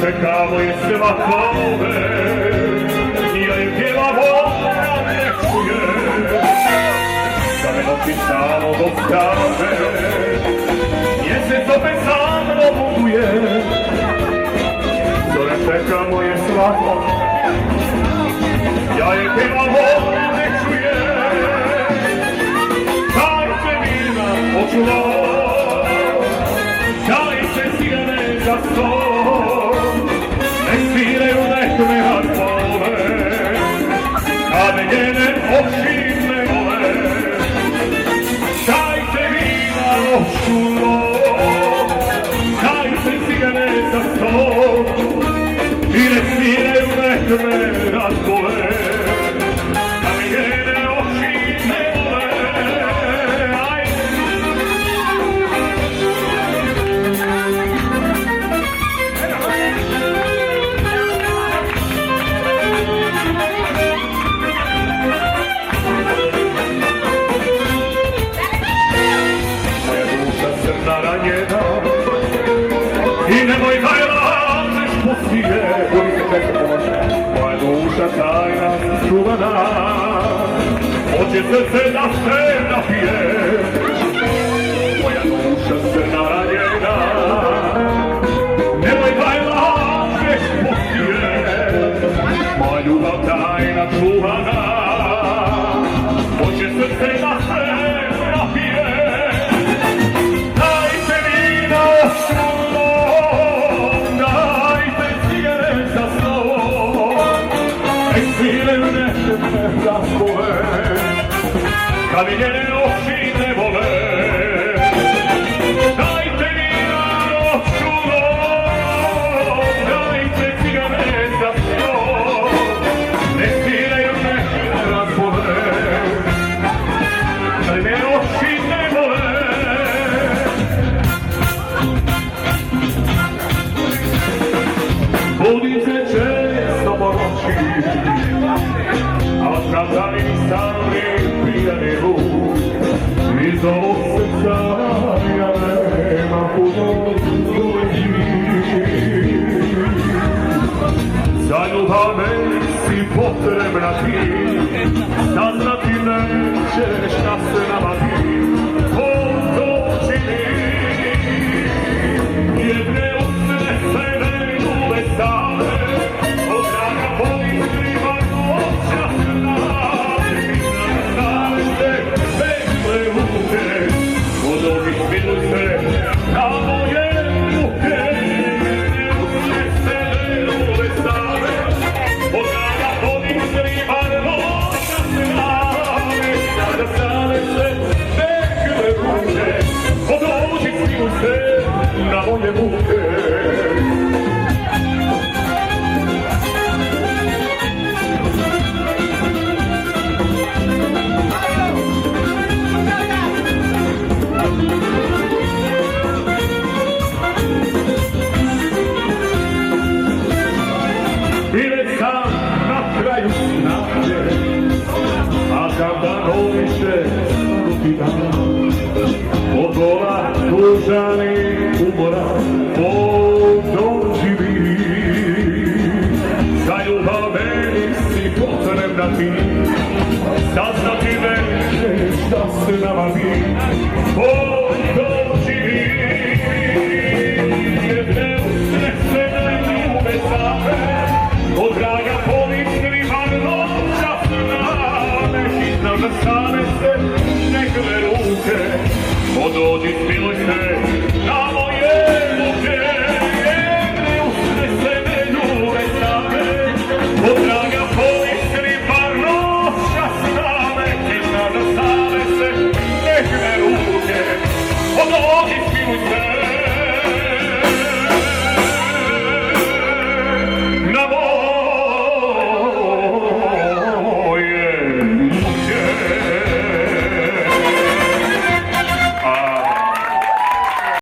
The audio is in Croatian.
čekamo je svatove, ja je pjeva voda ne čuje, da me noći samo dostave, mjesec opet sa mnom buduje, zore čekamo je svatove, ja je pjeva voda ne čuje, dajte vina očuva, dajte cigare za stol, ne sviraju nekome razbole, kad njene oči ne vole, dajte vina očuva, dajte cigare za stol, i ne sviraju nekome razbole, kad njene oči ne vole, i nemoj da je lažeš poslije, moja duša tajna čuvana, hoće srce da se napije, moja duša crna ranjena, nemoj da je lažeš poslije, moja ljubav tajna čuvana, hoće srce da se napije, dajte vina ošulo, kad mi njene oči ne vole, dajte vina očulo, dajte cigare za stol, ne sviraju neke razbole, kad mi njene oči ne vole. Budim se često po noći, a opravdani stari pijani ruk, iz ovog srca ja nema puno dođi. Za ljubav si potrebna ti, saznati nećeš da se navadi, dođi mi, jedne usne sebe uvek stave, od rana boli skriva noća sna. Na moje muke bile sam na kraju snage, a kada noviše ruti dan, od gola tužan i umoran, doživi. Za ljubav meni si potrebna ti, saznati nećeš da se navadi, doživi. Jedne usne sene ljube same, od draga pomisli bar noća sna, ne hitno da stane se nekve ruke, dođi smiluj se.